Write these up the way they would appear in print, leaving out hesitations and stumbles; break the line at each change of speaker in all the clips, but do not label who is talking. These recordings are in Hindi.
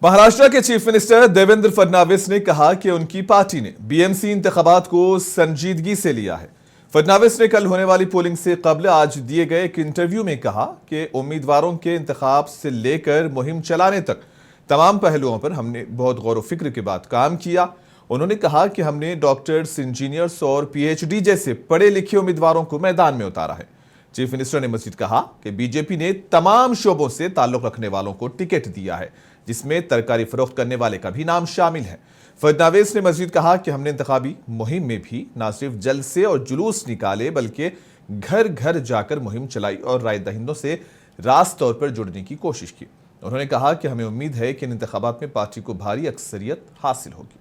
महाराष्ट्र के चीफ मिनिस्टर देवेंद्र फडणवीस ने कहा कि उनकी पार्टी ने बीएमसी इंतखाबात को संजीदगी से लिया है। फडणवीस ने कल होने वाली पोलिंग से कबल आज दिए गए एक इंटरव्यू में कहा कि उम्मीदवारों के इंतखाब से लेकर मुहिम चलाने तक तमाम पहलुओं पर हमने बहुत गौर व फिक्र के बाद काम किया। उन्होंने कहा कि हमने डॉक्टर्स, इंजीनियर्स और पीएचडी जैसे पढ़े लिखे उम्मीदवारों को मैदान में उतारा है। चीफ मिनिस्टर ने मजीद कहा कि बीजेपी ने तमाम शोबों से ताल्लुक रखने वालों को टिकट दिया है, जिसमें तरकारी फरोख्त करने वाले का भी नाम शामिल है। फडणवीस ने मजीद कहा कि हमने इंतखाबी मुहिम में भी न सिर्फ जलसे और जुलूस निकाले बल्कि घर घर जाकर मुहिम चलाई और राय दहिंदों से रास्त तौर पर जुड़ने की कोशिश की। उन्होंने कहा कि हमें उम्मीद है कि इन इंतखाबात में पार्टी को भारी अक्सरियत हासिल होगी।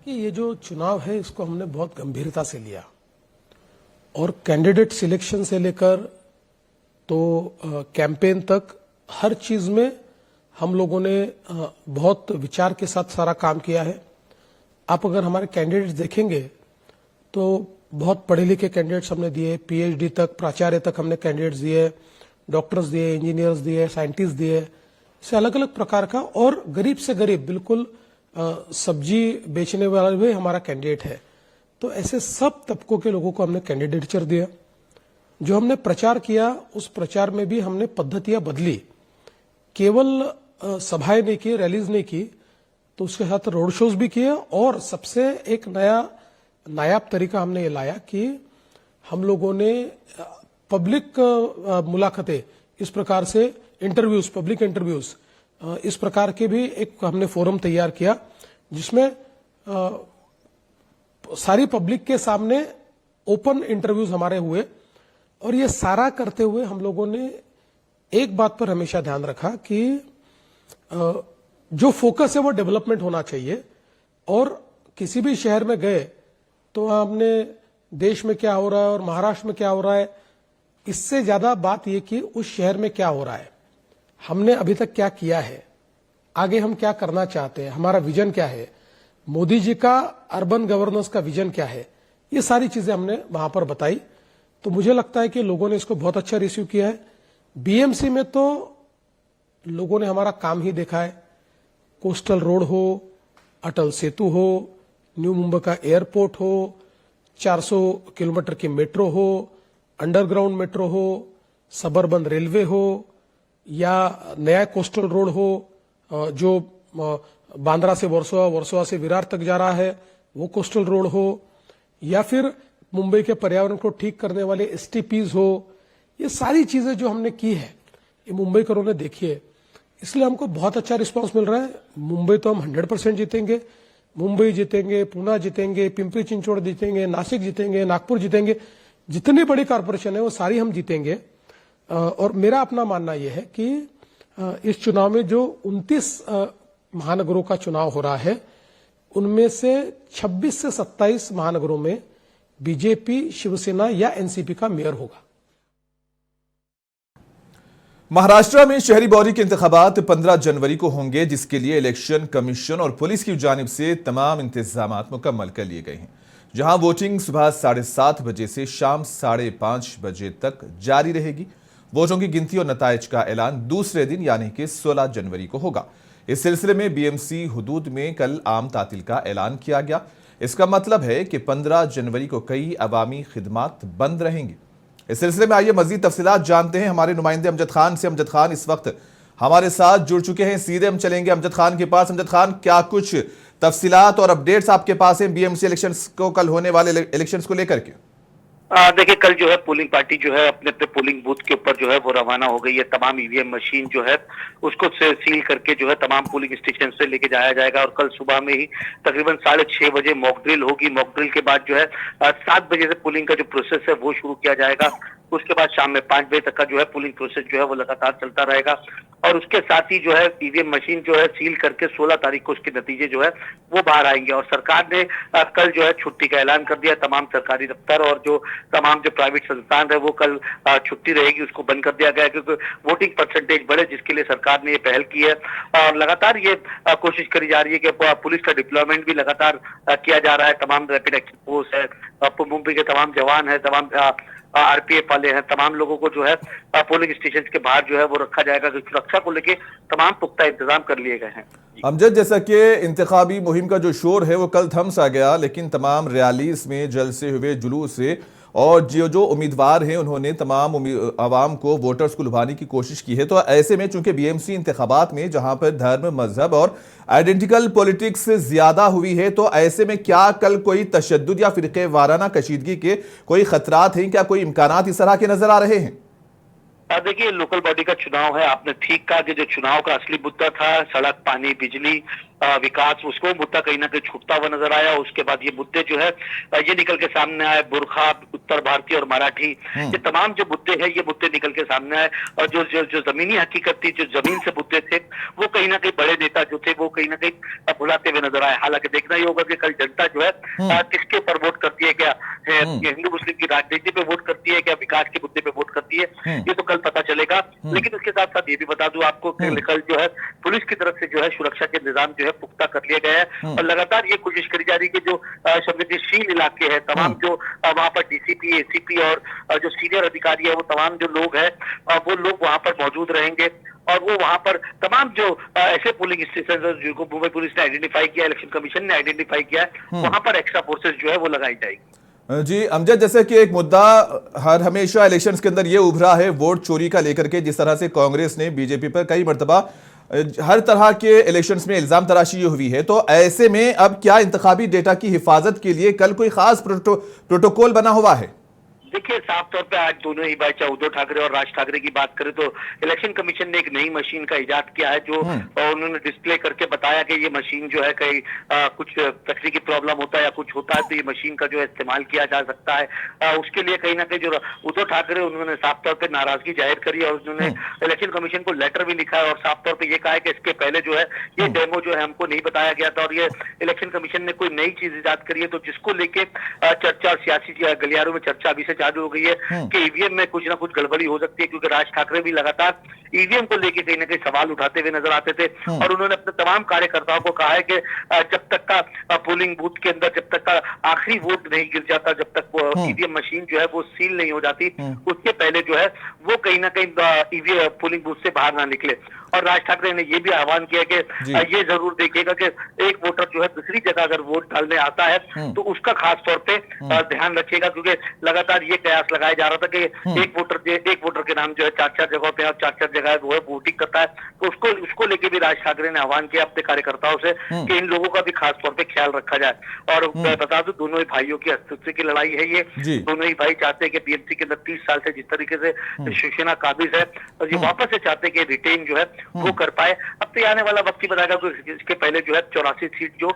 कि ये जो चुनाव है इसको हमने बहुत गंभीरता से लिया और कैंडिडेट सिलेक्शन से लेकर तो कैंपेन तक हर चीज में हम लोगों ने बहुत विचार के साथ सारा काम किया है। आप अगर हमारे कैंडिडेट्स देखेंगे तो बहुत पढ़े लिखे कैंडिडेट्स हमने दिए, पीएचडी तक, प्राचार्य तक हमने कैंडिडेट्स दिए, डॉक्टर्स दिए, इंजीनियर्स दिए, साइंटिस्ट दिए, इसे अलग अलग प्रकार का। और गरीब से गरीब बिल्कुल सब्जी बेचने वाला भी हमारा कैंडिडेट है। तो ऐसे सब तबकों के लोगों को हमने कैंडिडेटचर दिया। जो हमने प्रचार किया उस प्रचार में भी हमने पद्धतियां बदली, केवल सभाएं नहीं की, रैलीज नहीं की, तो उसके साथ रोड शोज भी किए। और सबसे एक नायाब तरीका हमने ये लाया कि हम लोगों ने पब्लिक मुलाकातें, इस प्रकार से इंटरव्यूज, पब्लिक इंटरव्यूज, इस प्रकार के भी एक हमने फोरम तैयार किया जिसमें सारी पब्लिक के सामने ओपन इंटरव्यूज हमारे हुए। और ये सारा करते हुए हम लोगों ने एक बात पर हमेशा ध्यान रखा कि जो फोकस है वो डेवलपमेंट होना चाहिए। और किसी भी शहर में गए तो हमने देश में क्या हो रहा है और महाराष्ट्र में क्या हो रहा है, इससे ज्यादा बात यह कि उस शहर में क्या हो रहा है, हमने अभी तक क्या किया है, आगे हम क्या करना चाहते हैं, हमारा विजन क्या है, मोदी जी का अर्बन गवर्नेंस का विजन क्या है, ये सारी चीजें हमने वहां पर बताई। तो मुझे लगता है कि लोगों ने इसको बहुत अच्छा रिसीव किया है। बीएमसी में तो लोगों ने हमारा काम ही देखा है। कोस्टल रोड हो, अटल सेतु हो, न्यू मुंबई का एयरपोर्ट हो, 400 किलोमीटर की मेट्रो हो, अंडरग्राउंड मेट्रो हो, सबर्बन रेलवे हो, या नया कोस्टल रोड हो जो बांद्रा से वर्सोवा, वर्सोवा से विरार तक जा रहा है, वो कोस्टल रोड हो, या फिर मुंबई के पर्यावरण को ठीक करने वाले एसटीपीज हो। ये सारी चीजें जो हमने की है ये मुंबई करों ने देखी है, इसलिए हमको बहुत अच्छा रिस्पांस मिल रहा है। मुंबई तो हम 100% जीतेंगे। मुंबई जीतेंगे, पुणे जीतेंगे, पिंपरी चिंचवड़ जीतेंगे, नासिक जीतेंगे, नागपुर जीतेंगे, जितनी बड़ी कॉरपोरेशन है वो सारी हम जीतेंगे। और मेरा अपना मानना यह है कि इस चुनाव में जो 29 महानगरों का चुनाव हो रहा है उनमें से 26 से 27 महानगरों में बीजेपी, शिवसेना या एनसीपी का मेयर होगा।
महाराष्ट्र में शहरी बॉडी के इंतखाबात 15 जनवरी को होंगे, जिसके लिए इलेक्शन कमीशन और पुलिस की जानिब से तमाम इंतजाम मुकम्मल कर लिए गए हैं। जहां वोटिंग सुबह 7:30 बजे से शाम 5:30 बजे तक जारी रहेगी। वोटों की गिनती और नताइज का ऐलान दूसरे दिन यानी कि 16 जनवरी को होगा। इस सिलसिले में बीएमसी हुदूद में कल आम तातिल का ऐलान किया गया। इसका मतलब है कि 15 जनवरी को कई अवामी खिदमात बंद रहेंगी। इस सिलसिले में आइए मजीद तफसीलात जानते हैं हमारे नुमाइंदे अमजद खान से। अमजद खान इस वक्त हमारे साथ जुड़ चुके हैं, सीधे हम चलेंगे अमजद खान के पास। अमजद खान, क्या कुछ तफसीलात और अपडेट्स आपके पास हैं बीएमसी इलेक्शंस को, कल होने वाले इलेक्शंस को लेकर के?
देखिए, कल जो है पोलिंग पार्टी जो है अपने अपने पोलिंग बूथ के ऊपर जो है वो रवाना हो गई है। तमाम ईवीएम मशीन जो है उसको सील करके जो है तमाम पोलिंग स्टेशन से लेके जाया जाएगा। और कल सुबह में ही तकरीबन 6:30 बजे मॉक ड्रिल होगी। मॉक ड्रिल के बाद जो है 7 बजे से पोलिंग का जो प्रोसेस है वो शुरू किया जाएगा। उसके बाद शाम में 5 बजे तक का जो है पोलिंग प्रोसेस जो है वो लगातार चलता रहेगा। और उसके साथ ही जो है ईवीएम मशीन जो है सील करके 16 तारीख को उसके नतीजे जो है वो बाहर आएंगे। और सरकार ने कल जो है छुट्टी का ऐलान कर दिया। तमाम सरकारी दफ्तर और जो तमाम जो प्राइवेट संस्थान है वो कल छुट्टी रहेगी, उसको बंद कर दिया गया क्योंकि वोटिंग परसेंटेज बढ़े, जिसके लिए सरकार ने ये पहल की है। और लगातार ये कोशिश करी जा रही है कि पुलिस का डिप्लॉयमेंट भी लगातार किया जा रहा है। तमाम रैपिड एक्शन फोर्स है, मुंबई के तमाम जवान है, तमाम आरपीएफ वाले हैं, तमाम लोगों को जो है पोलिंग स्टेशन के बाहर जो है वो रखा जाएगा। सुरक्षा को लेकर तमाम पुख्ता इंतजाम कर लिए गए हैं।
अमजद, जैसा कि इंतखाबी मुहिम का जो शोर है वो कल थम सा गया, लेकिन तमाम रैलीज में जलसे हुए जुलूस से और जो उम्मीदवार हैं उन्होंने तमाम आवाम को, वोटर्स को लुभाने की कोशिश की है। तो ऐसे में चूंकि बीएमसी इंतखाबात में जहां पर धर्म, मजहब और आइडेंटिकल पॉलिटिक्स ज्यादा हुई है, तो ऐसे में क्या कल कोई तशद्दुद या फिरके वाराना कशीदगी के कोई खतरात हैं? क्या कोई इम्कानात इस तरह के नजर आ रहे हैं?
देखिए, लोकल बॉडी का चुनाव है। आपने ठीक कहा कि जो चुनाव का असली मुद्दा था, सड़क, पानी, बिजली, विकास, उसको मुद्दा कहीं ना कहीं छूटता हुआ नजर आया। उसके बाद ये मुद्दे जो है ये निकल के सामने आए। बुरखा, उत्तर भारतीय और मराठी, ये तमाम जो मुद्दे हैं ये मुद्दे निकल के सामने आए। और जो जो जो जमीनी हकीकत थी, जो जमीन से मुद्दे थे, वो कहीं ना कहीं बड़े नेता जो थे वो कहीं ना कहीं भुलाते हुए नजर आए। हालांकि देखना ही होगा कि कल जनता जो है किसके ऊपर वोट करती है। क्या हिंदू मुस्लिम की राजनीति पे वोट करती है, क्या विकास के मुद्दे पे वोट करती है, ये तो कल पता चलेगा। लेकिन उसके साथ साथ ये भी बता दूं आपको कि कल जो है पुलिस की तरफ से जो है सुरक्षा के निजाम जो है पुख्ता कर लिया गया है। और लगातार ये कोशिश करी जा रही है कि जो संवेदनशील इलाके हैं, तमाम जो वहां पर डीसीपी, एसीपी और जो सीनियर अधिकारी है, वो तमाम जो लोग हैं वो लोग वहां पर मौजूद रहेंगे। और वो वहां पर तमाम जो ऐसे पोलिंग स्टेशन जिनको मुंबई पुलिस ने आइडेंटिफाई किया, इलेक्शन कमीशन ने आइडेंटिफाई किया है, वहां पर एक्स्ट्रा फोर्सेस जो है वो लगाई जाएगी।
जी अमजद, जैसे कि एक मुद्दा हर हमेशा इलेक्शंस के अंदर ये उभरा है वोट चोरी का लेकर के, जिस तरह से कांग्रेस ने बीजेपी पर कई मर्तबा हर तरह के इलेक्शंस में इल्जाम तराशी हुई है। तो ऐसे में अब क्या इंतखाबी डेटा की हिफाजत के लिए कल कोई खास प्रोटोकॉल बना हुआ है?
देखिए, साफ तौर पे आज दोनों ही भाई, चाहे उद्धव ठाकरे और राज ठाकरे की बात करें तो इलेक्शन कमीशन ने एक नई मशीन का इजाद किया है, जो उन्होंने डिस्प्ले करके बताया कि ये मशीन जो है कहीं कुछ तकनीकी प्रॉब्लम होता है या कुछ होता है तो ये मशीन का जो है इस्तेमाल किया जा सकता है। उसके लिए कहीं ना कहीं जो उद्धव ठाकरे उन्होंने साफ तौर पर नाराजगी जाहिर करी और उन्होंने इलेक्शन कमीशन को लेटर भी लिखा है और साफ तौर पर यह कहा है कि इसके पहले जो है ये डेमो जो है हमको नहीं बताया गया था और ये इलेक्शन कमीशन ने कोई नई चीज इजाद करी है, तो जिसको लेके चर्चा और सियासी गलियारों में चर्चा अभी से चालू हो गई है कि ईवीएम में कुछ ना कुछ गड़बड़ी हो सकती है। क्योंकि राज ठाकरे भी लगातार ईवीएम को लेकर कहीं ना कहीं सवाल उठाते हुए नजर आते थे और उन्होंने अपने तमाम कार्यकर्ताओं को कहा है कि जब तक का पोलिंग बूथ के अंदर जब तक का आखिरी वोट नहीं गिर जाता, जब तक वो ईवीएम मशीन जो है वो सील नहीं हो जाती, उसके पहले जो है वो कहीं ना कहीं ईवीएम पोलिंग बूथ से बाहर ना निकले। और राज ठाकरे ने यह भी आह्वान किया कि ये जरूर देखिएगा कि एक वोटर जो है दूसरी जगह अगर वोट डालने आता है तो उसका खास तौर पे ध्यान रखिएगा, क्योंकि लगातार ये कयास लगाया जा रहा था कि एक वोटर के नाम जो है चार जगहों पे और चार जगह वो है वोटिंग करता है। तो उसको लेके भी राज ठाकरे ने आह्वान किया अपने कार्यकर्ताओं से कि इन लोगों का भी खास तौर पे ख्याल रखा जाए। और मैं बता दूं, दोनों ही भाइयों की अस्तित्व की लड़ाई है ये। दोनों ही भाई चाहते हैं कि बीएमसी के अंदर 30 साल से जिस तरीके से शिवसेना काबिज है और ये वापस से चाहते हैं कि रिटेन जो है वो कर पाए। अब तो आने वाला वक्त ही बताएगा कि इसके पहले जो है 84 सीट जो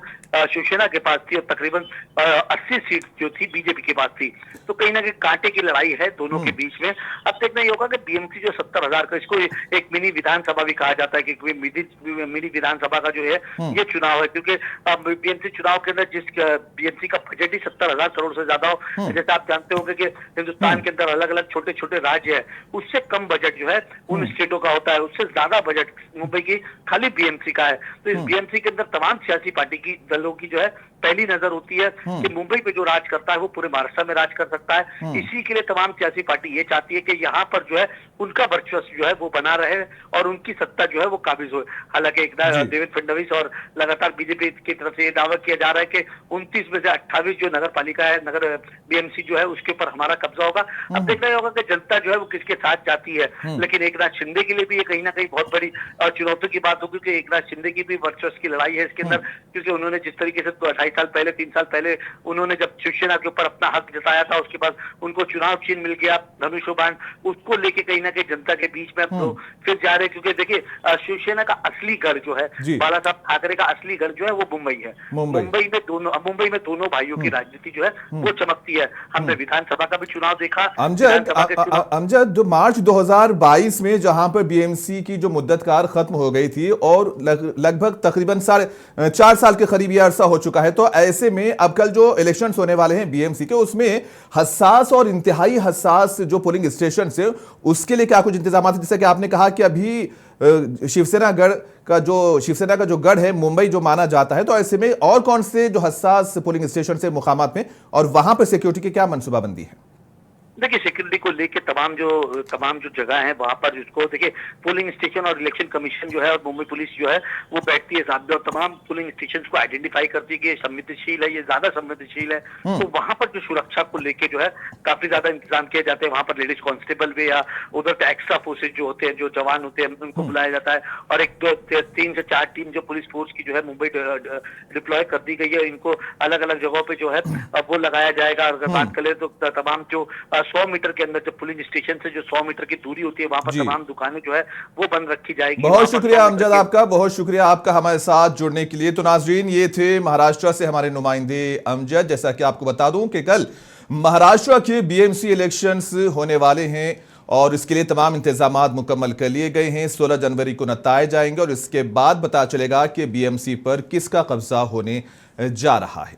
शिवसेना के पास थी और तकरीबन 80 सीट जो थी बीजेपी के पास थी, तो कहीं ना कहीं कांटे की लड़ाई है दोनों के बीच में। अब देखना ये होगा कि बीएमसी जो 70,000 का, इसको एक मिनी विधानसभा भी कहा जाता है कि मिनी विधानसभा का जो है ये चुनाव है, क्योंकि बीएमसी चुनाव के अंदर जिस बीएमसी का बजट ही 70,000 करोड़ से ज्यादा हो, जैसे आप जानते होंगे कि हिंदुस्तान के अंदर अलग अलग छोटे छोटे राज्य है, उससे कम बजट जो है उन स्टेटों का होता है, उससे ज्यादा बजट मुंबई की खाली बीएमसी का है। तो इस बीएमसी के अंदर तमाम सियासी पार्टी की दलों की जो है पहली नजर होती है कि मुंबई पे जो राज करता है वो पूरे महाराष्ट्र में राज कर सकता है। इसी के लिए तमाम सियासी पार्टी ये चाहती है कि यहाँ पर जो है उनका वर्चस्व जो है वो बना रहे और उनकी सत्ता जो है वो काबिज हो। हालांकि एक देवेंद्र फडणवीस और लगातार बीजेपी की तरफ से ये दावा किया जा रहा है कि 29 में से 28 जो नगर पालिका है, नगर बीएमसी जो है उसके ऊपर हमारा कब्जा होगा। अब देखना होगा कि जनता जो है वो किसके साथ जाती है, लेकिन एकनाथ शिंदे के लिए भी ये कहीं ना कहीं बहुत बड़ी चुनौती की बात होगी कि एकनाथ शिंदे की भी वर्चस्व की लड़ाई है इसके अंदर, क्योंकि उन्होंने जिस तरीके से 2.5 साल पहले 3 साल पहले उन्होंने जब शिवसेना के ऊपर अपना हक जताया था, उसके बाद उनको चुनाव चिन्ह मिल गया धनुष्यबाण, उसको लेके कहीं ना कहीं जनता के बीच में तो फिर जा रहे, क्योंकि देखिए शिवसेना का असली गढ़ जो है, बाला साहब ठाकरे का असली गढ़ जो है वो मुंबई है। मुंबई में दोनों भाइयों की राजनीति जो है वो चमकती है। हमने विधानसभा का भी चुनाव देखा।
अमजद, मार्च 2022 में जहां पर बीएमसी की जो मुद्दतकार खत्म हो गई थी और लगभग तकरीबन 4.5 साल के करीब यह अरसा हो चुका है, तो ऐसे में अब कल जो इलेक्शंस होने वाले हैं बीएमसी के, उसमें हसास और इंतहाई हसास जो पोलिंग स्टेशन है उसके लिए क्या कुछ इंतजाम है? जैसे कि आपने कहा कि अभी शिवसेना का जो गढ़ है मुंबई जो माना जाता है, तो ऐसे में और कौन से जो हसास पोलिंग स्टेशन से मुकामात में और वहां पर सिक्योरिटी की क्या मनसूबाबंदी है?
देखिए सिक्योरिटी को लेके तमाम जो जगह है वहां पर जिसको देखिए पोलिंग स्टेशन और इलेक्शन कमीशन जो है और मुंबई पुलिस जो है वो बैठती है साथ में और तमाम पोलिंग स्टेशन को आइडेंटिफाई करती है कि ये संवेदनशील है, ये ज्यादा संवेदनशील है। तो वहां पर जो सुरक्षा को लेके जो है काफी ज्यादा इंतजाम किए जाते हैं। वहां पर लेडीज कांस्टेबल भी या उधर एक्स्ट्रा फोर्सेज जो होते हैं, जो जवान होते हैं, उनको बुलाया जाता है और 3 से 4 टीम जो पुलिस फोर्स की जो है मुंबई डिप्लॉय कर दी गई है। इनको अलग अलग जगहों पे जो है वो लगाया जाएगा। अगर बात करें तो तमाम जो 100 मीटर के अंदर जो पुलिस स्टेशन से जो 100 मीटर की दूरी होती है वहां पर
जी।
तमाम दुकानें जो है वो बंद रखी जाएगी।
बहुत शुक्रिया अमजद आपका, बहुत शुक्रिया आपका हमारे साथ जुड़ने के लिए। तो नाजरीन, ये थे महाराष्ट्र से हमारे नुमाइंदे अमजद। जैसा कि आपको बता दूं कि कल महाराष्ट्र के बीएमसी इलेक्शंस होने वाले हैं और इसके लिए तमाम इंतजाम मुकम्मल कर लिए गए हैं। 16 जनवरी को नताए जाएंगे और इसके बाद पता चलेगा कि बीएमसी पर किसका कब्जा होने जा रहा है।